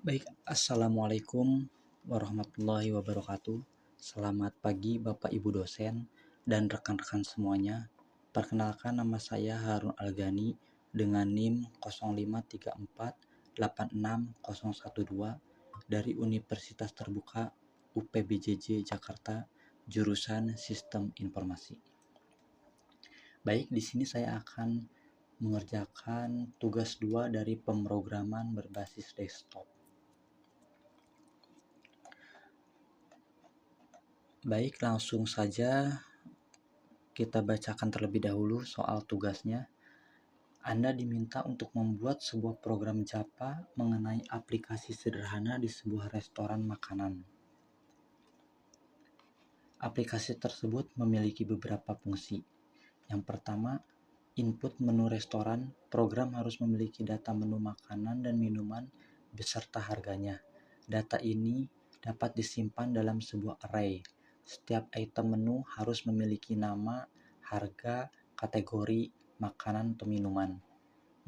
Baik, Assalamualaikum warahmatullahi wabarakatuh. Selamat pagi Bapak Ibu dosen dan rekan-rekan semuanya. Perkenalkan, nama saya Harun Algani dengan NIM 05348661012 dari Universitas Terbuka UPBJJ Jakarta, jurusan Sistem Informasi. Baik, di sini saya akan mengerjakan tugas 2 dari pemrograman berbasis desktop. Baik, langsung saja kita bacakan terlebih dahulu soal tugasnya. Anda diminta untuk membuat sebuah program Java mengenai aplikasi sederhana di sebuah restoran makanan. Aplikasi tersebut memiliki beberapa fungsi. Yang pertama, input menu restoran. Program harus memiliki data menu makanan dan minuman beserta harganya. Data ini dapat disimpan dalam sebuah array. Setiap item menu harus memiliki nama, harga, kategori, makanan atau minuman.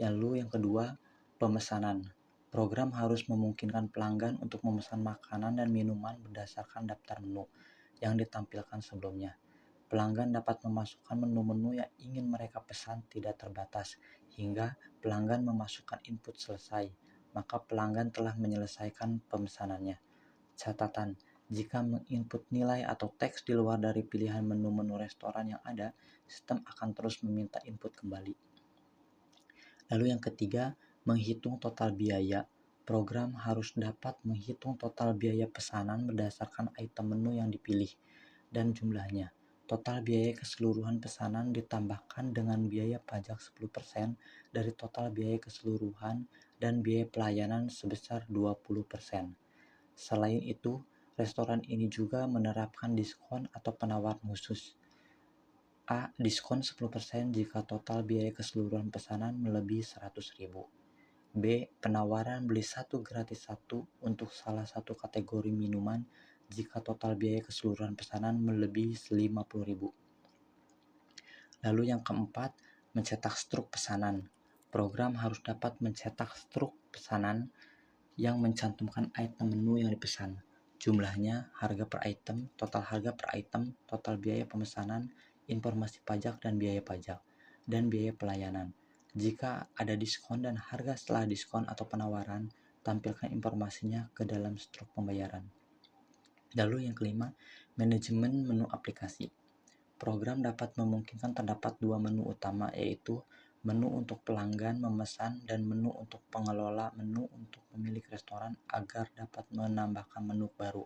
Lalu yang kedua, pemesanan. Program harus memungkinkan pelanggan untuk memesan makanan dan minuman berdasarkan daftar menu yang ditampilkan sebelumnya. Pelanggan dapat memasukkan menu-menu yang ingin mereka pesan tidak terbatas, hingga pelanggan memasukkan input selesai, maka pelanggan telah menyelesaikan pemesanannya. Catatan, jika menginput nilai atau teks di luar dari pilihan menu-menu restoran yang ada, sistem akan terus meminta input kembali. Lalu yang ketiga, menghitung total biaya. Program harus dapat menghitung total biaya pesanan berdasarkan item menu yang dipilih dan jumlahnya. Total biaya keseluruhan pesanan ditambahkan dengan biaya pajak 10% dari total biaya keseluruhan dan biaya pelayanan sebesar 20%. Selain itu, restoran ini juga menerapkan diskon atau penawaran khusus. A. Diskon 10% jika total biaya keseluruhan pesanan melebihi 100.000. B. Penawaran beli 1 gratis 1 untuk salah satu kategori minuman jika total biaya keseluruhan pesanan melebihi 50.000. Lalu yang keempat, mencetak struk pesanan. Program harus dapat mencetak struk pesanan yang mencantumkan item menu yang dipesan, jumlahnya, harga per item, total harga per item, total biaya pemesanan, informasi pajak dan biaya pajak, dan biaya pelayanan. Jika ada diskon dan harga setelah diskon atau penawaran, tampilkan informasinya ke dalam struk pembayaran. Lalu yang kelima, manajemen menu aplikasi. Program dapat memungkinkan terdapat dua menu utama, yaitu menu untuk pelanggan memesan dan menu untuk pengelola menu untuk pemilik restoran agar dapat menambahkan menu baru,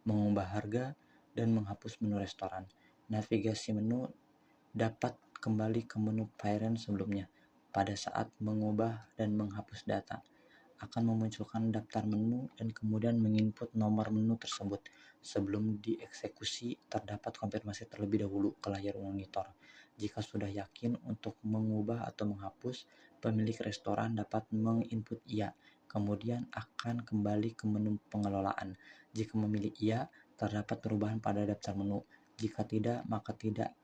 mengubah harga, dan menghapus menu restoran. Navigasi menu dapat kembali ke menu parent sebelumnya. Pada saat mengubah dan menghapus data, akan memunculkan daftar menu dan kemudian menginput nomor menu tersebut. Sebelum dieksekusi, terdapat konfirmasi terlebih dahulu ke layar monitor. Jika sudah yakin untuk mengubah atau menghapus, pemilik restoran dapat menginput iya, kemudian akan kembali ke menu pengelolaan. Jika memilih iya, terdapat perubahan pada daftar menu. Jika tidak, maka tidak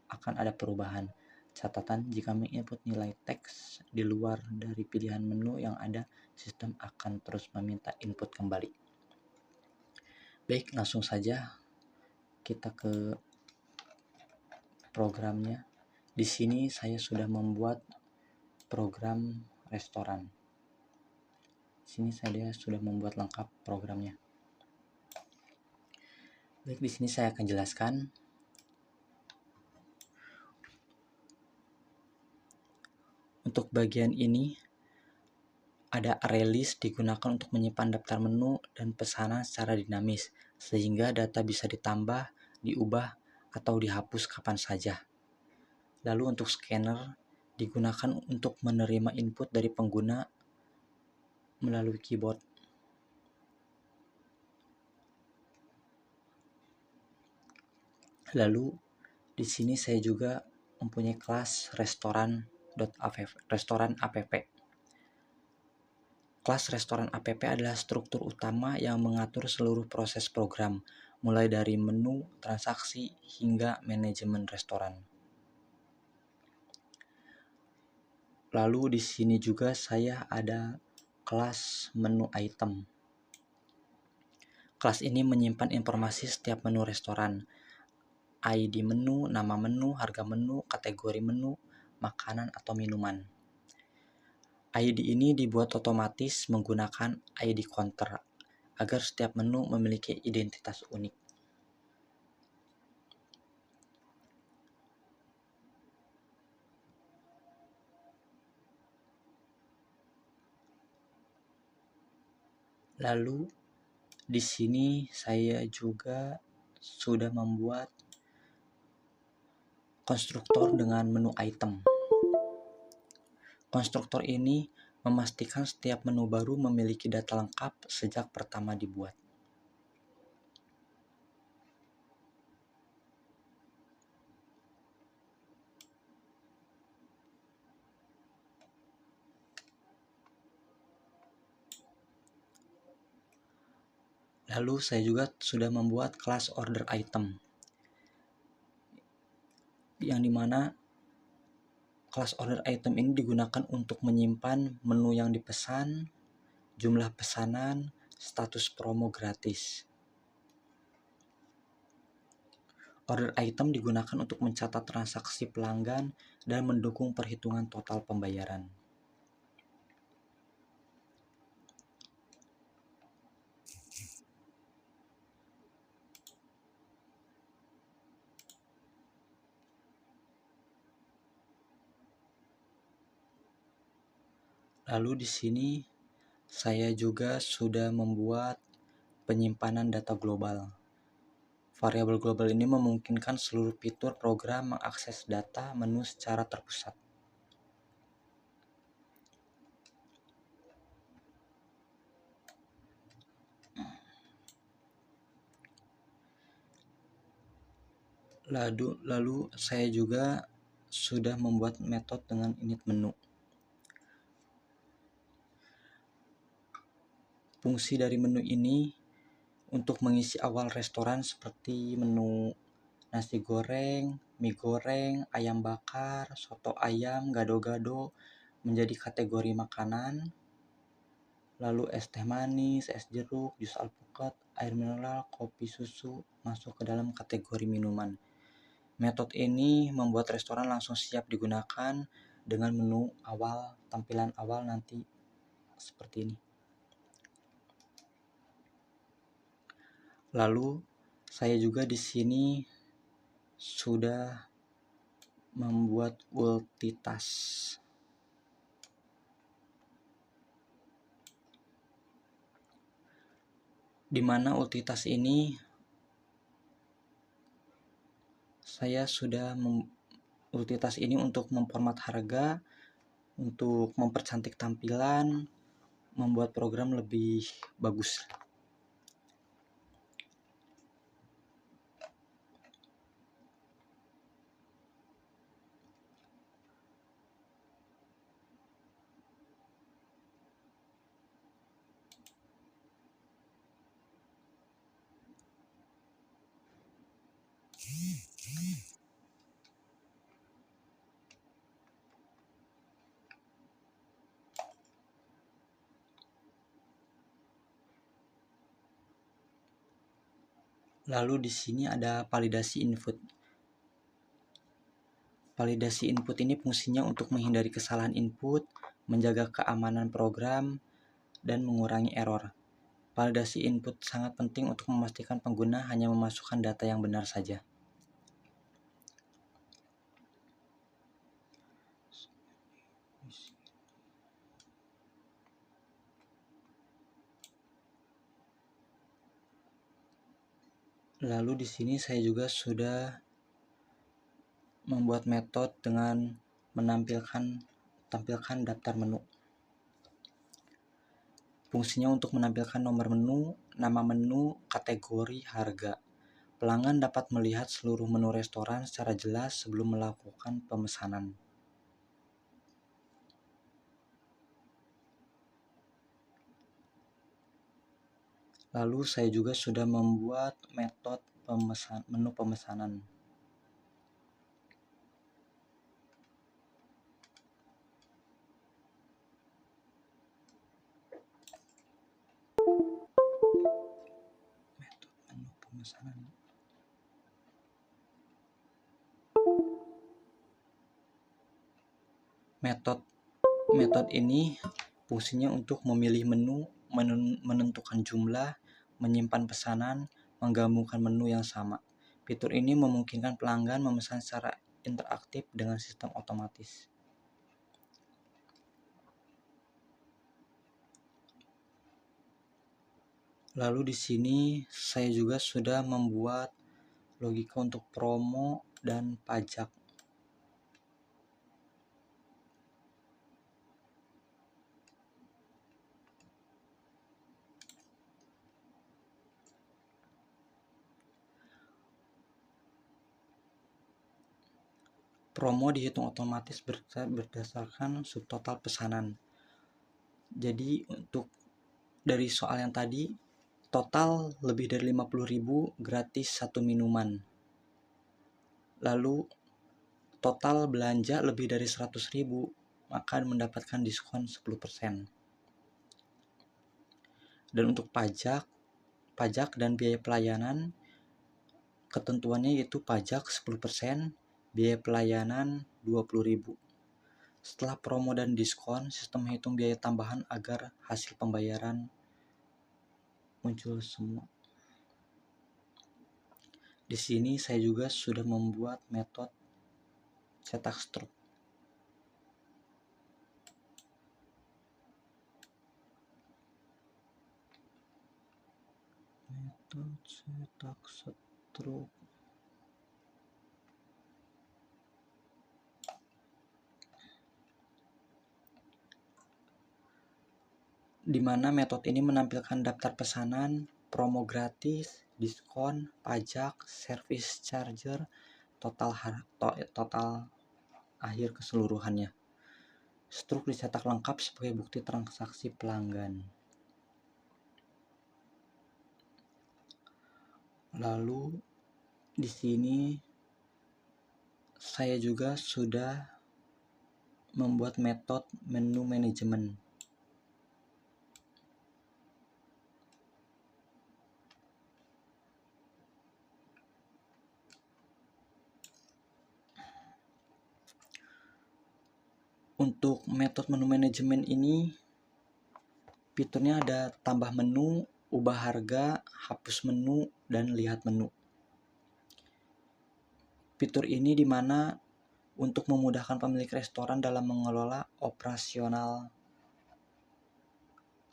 akan ada perubahan. Catatan, jika menginput nilai teks di luar dari pilihan menu yang ada, sistem akan terus meminta input kembali. Baik, langsung saja kita ke programnya. Di sini saya sudah membuat program restoran. Di sini saya sudah membuat lengkap programnya. Baik, di sini saya akan jelaskan. Untuk bagian ini, ada array list digunakan untuk menyimpan daftar menu dan pesanan secara dinamis, sehingga data bisa ditambah, diubah, atau dihapus kapan saja. Lalu untuk scanner digunakan untuk menerima input dari pengguna melalui keyboard. Lalu di sini saya juga mempunyai kelas restoran app. Kelas restoran app adalah struktur utama yang mengatur seluruh proses program, mulai dari menu, transaksi, hingga manajemen restoran. Lalu di sini juga saya ada kelas menu item. Kelas ini menyimpan informasi setiap menu restoran, ID menu, nama menu, harga menu, kategori menu, makanan atau minuman. ID ini dibuat otomatis menggunakan ID counter agar setiap menu memiliki identitas unik. Lalu di sini saya juga sudah membuat konstruktor dengan menu item. Konstruktor ini memastikan setiap menu baru memiliki data lengkap sejak pertama dibuat. Lalu saya juga sudah membuat kelas order item, yang dimana kelas order item ini digunakan untuk menyimpan menu yang dipesan, jumlah pesanan, status promo gratis. Order item digunakan untuk mencatat transaksi pelanggan dan mendukung perhitungan total pembayaran. Lalu di sini saya juga sudah membuat penyimpanan data global. Variabel global ini memungkinkan seluruh fitur program mengakses data menu secara terpusat. Lalu saya juga sudah membuat metode dengan init menu. Fungsi dari menu ini untuk mengisi awal restoran seperti menu nasi goreng, mie goreng, ayam bakar, soto ayam, gado-gado menjadi kategori makanan. Lalu es teh manis, es jeruk, jus alpukat, air mineral, kopi susu masuk ke dalam kategori minuman. Metode ini membuat restoran langsung siap digunakan dengan menu awal, tampilan awal nanti seperti ini. Lalu saya juga di sini sudah membuat ultitas. Di mana ultitas ini saya sudah ultitas ini untuk memformat harga, untuk mempercantik tampilan, membuat program lebih bagus. Lalu di sini ada validasi input. Validasi input ini fungsinya untuk menghindari kesalahan input, menjaga keamanan program, dan mengurangi error. Validasi input sangat penting untuk memastikan pengguna hanya memasukkan data yang benar saja. Lalu di sini saya juga sudah membuat metode dengan tampilkan daftar menu. Fungsinya untuk menampilkan nomor menu, nama menu, kategori, harga. Pelanggan dapat melihat seluruh menu restoran secara jelas sebelum melakukan pemesanan. Lalu saya juga sudah membuat metode menu pemesanan. pemesanan. Metode ini fungsinya untuk memilih menu, menentukan jumlah, menyimpan pesanan, menggabungkan menu yang sama. Fitur ini memungkinkan pelanggan memesan secara interaktif dengan sistem otomatis. Lalu di sini saya juga sudah membuat logika untuk promo dan pajak. Promo dihitung otomatis berdasarkan subtotal pesanan. Jadi untuk dari soal yang tadi, total lebih dari 50.000 gratis satu minuman. Lalu total belanja lebih dari 100.000 maka mendapatkan diskon 10%. Dan untuk pajak dan biaya pelayanan, ketentuannya yaitu pajak 10%, biaya pelayanan 20.000. Setelah promo dan diskon, sistem menghitung biaya tambahan agar hasil pembayaran muncul semua. Di sini saya juga sudah membuat metode cetak struk. Metode cetak struk. Di mana metode ini menampilkan daftar pesanan, promo gratis, diskon, pajak, service charger, total akhir keseluruhannya. Struk dicetak lengkap sebagai bukti transaksi pelanggan. Lalu di sini saya juga sudah membuat metode menu manajemen. Untuk metode menu manajemen ini fiturnya ada tambah menu, ubah harga, hapus menu, dan lihat menu. Fitur ini dimana untuk memudahkan pemilik restoran dalam mengelola operasional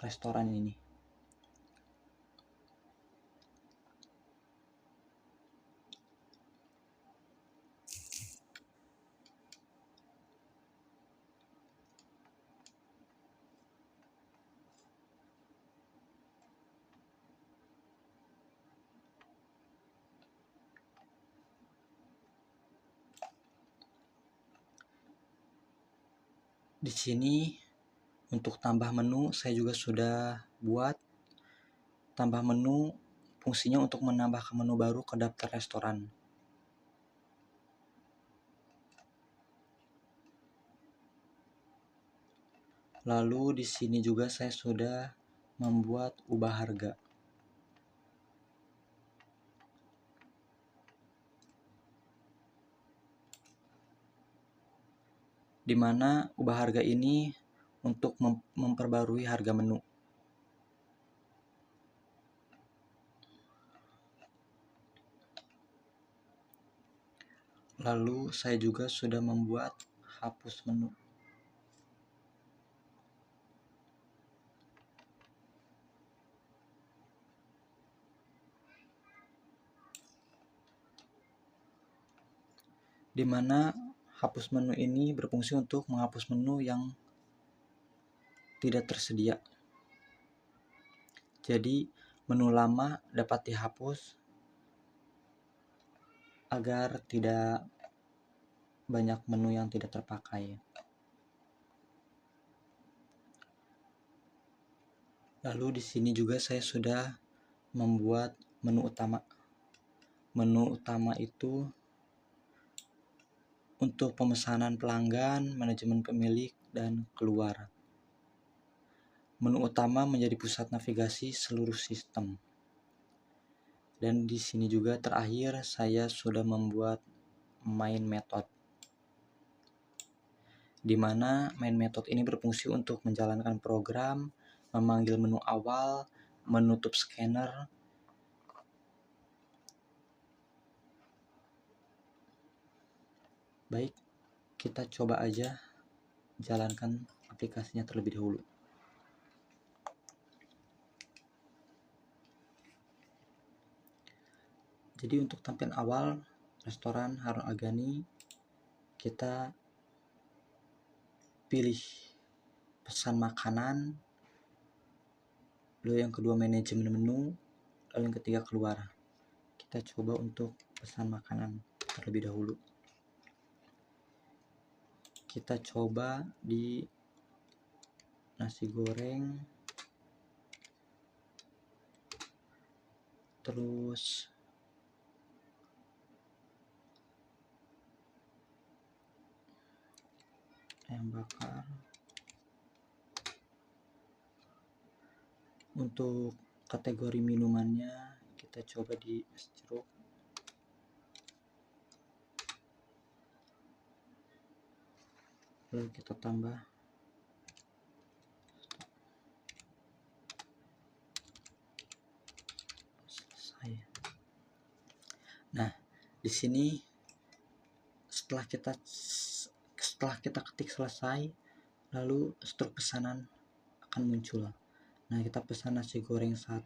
restoran ini. Di sini untuk tambah menu saya juga sudah buat. Tambah menu fungsinya untuk menambahkan menu baru ke daftar restoran. Lalu di sini juga saya sudah membuat ubah harga. Di mana ubah harga ini untuk memperbarui harga menu. Lalu saya juga sudah membuat hapus menu. Di mana hapus menu ini berfungsi untuk menghapus menu yang tidak tersedia. Jadi menu lama dapat dihapus agar tidak banyak menu yang tidak terpakai. Lalu di sini juga saya sudah membuat menu utama. Menu utama itu untuk pemesanan pelanggan, manajemen pemilik, dan keluar. Menu utama menjadi pusat navigasi seluruh sistem. Dan di sini juga terakhir saya sudah membuat main method, di mana main method ini berfungsi untuk menjalankan program, memanggil menu awal, menutup scanner. Baik, kita coba aja jalankan aplikasinya terlebih dahulu. Jadi untuk tampilan awal restoran Harun Agani, kita pilih pesan makanan, lalu yang kedua manajemen menu, lalu yang ketiga keluar. Kita coba untuk pesan makanan terlebih dahulu. Kita coba di nasi goreng, terus ayam bakar. Untuk kategori minumannya kita coba di es jeruk. Lalu kita tambah selesai. Nah, di sini setelah kita ketik selesai, lalu struk pesanan akan muncul. Nah, kita pesan nasi goreng 1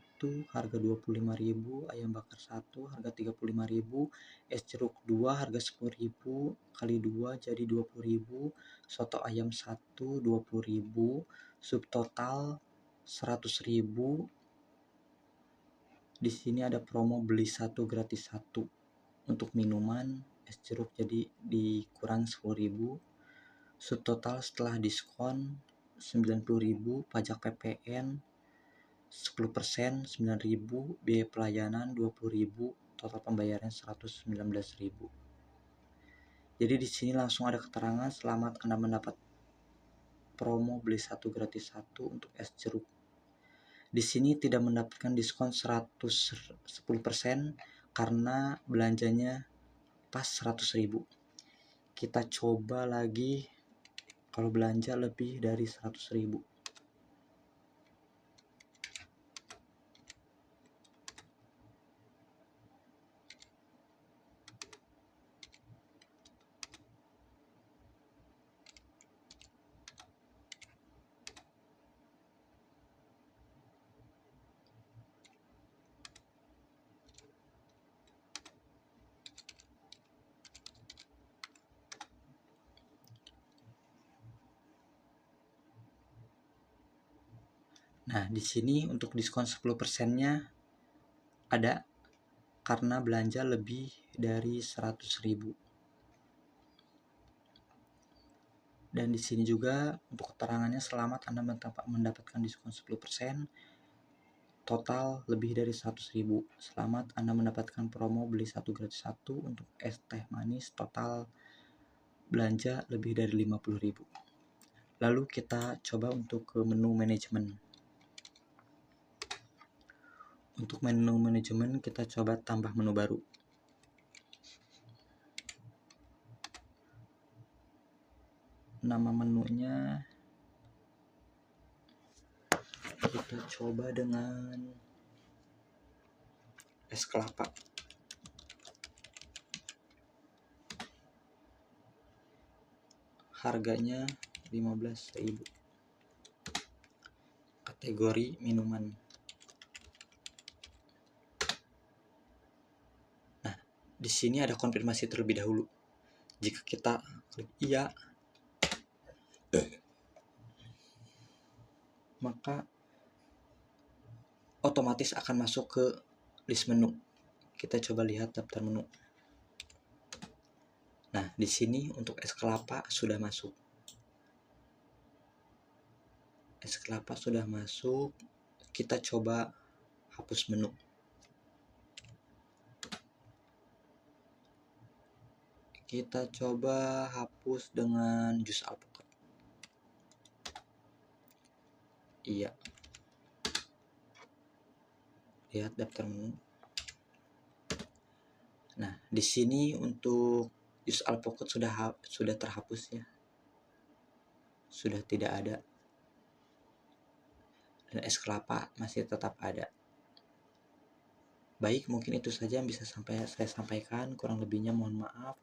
harga 25.000, ayam bakar 1 harga 35.000, es jeruk 2 harga 10.000 kali 2 jadi 20.000, soto ayam 1 20.000, subtotal 100.000. Di sini ada promo beli 1 gratis 1. Untuk minuman es jeruk jadi dikurang 10.000. Subtotal setelah diskon 90.000, pajak PPN 10%, 9.000, biaya pelayanan 20.000, total pembayaran 119.000. Jadi di sini langsung ada keterangan selamat Anda mendapat promo beli 1 gratis 1 untuk es jeruk. Di sini tidak mendapatkan diskon 10% karena belanjanya pas 100.000. Kita coba lagi kalau belanja lebih dari 100.000. Nah, di sini untuk diskon 10%-nya ada karena belanja lebih dari 100.000. Dan di sini juga untuk keterangannya selamat Anda mendapatkan diskon 10%, total lebih dari 100.000. Selamat Anda mendapatkan promo beli 1 gratis 1 untuk es teh manis, total belanja lebih dari 50.000. Lalu kita coba untuk ke menu manajemen. Untuk menu manajemen kita coba tambah menu baru. Nama menunya kita coba dengan es kelapa. Harganya 15.000. Kategori minuman. Nah, di sini ada konfirmasi terlebih dahulu. Jika kita klik iya, maka otomatis akan masuk ke list menu. Kita coba lihat daftar menu. Nah, di sini untuk es kelapa sudah masuk. Es kelapa sudah masuk. Kita coba hapus menu. Kita coba hapus dengan jus alpukat. Iya. Lihat daftar menu. Di sini untuk jus alpukat sudah terhapus ya, sudah tidak ada, dan es kelapa masih tetap ada. Baik, mungkin itu saja yang bisa saya sampaikan, kurang lebihnya mohon maaf.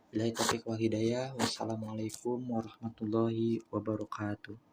Billahi taufiq wal hidayah. Wassalamualaikum warahmatullahi wabarakatuh.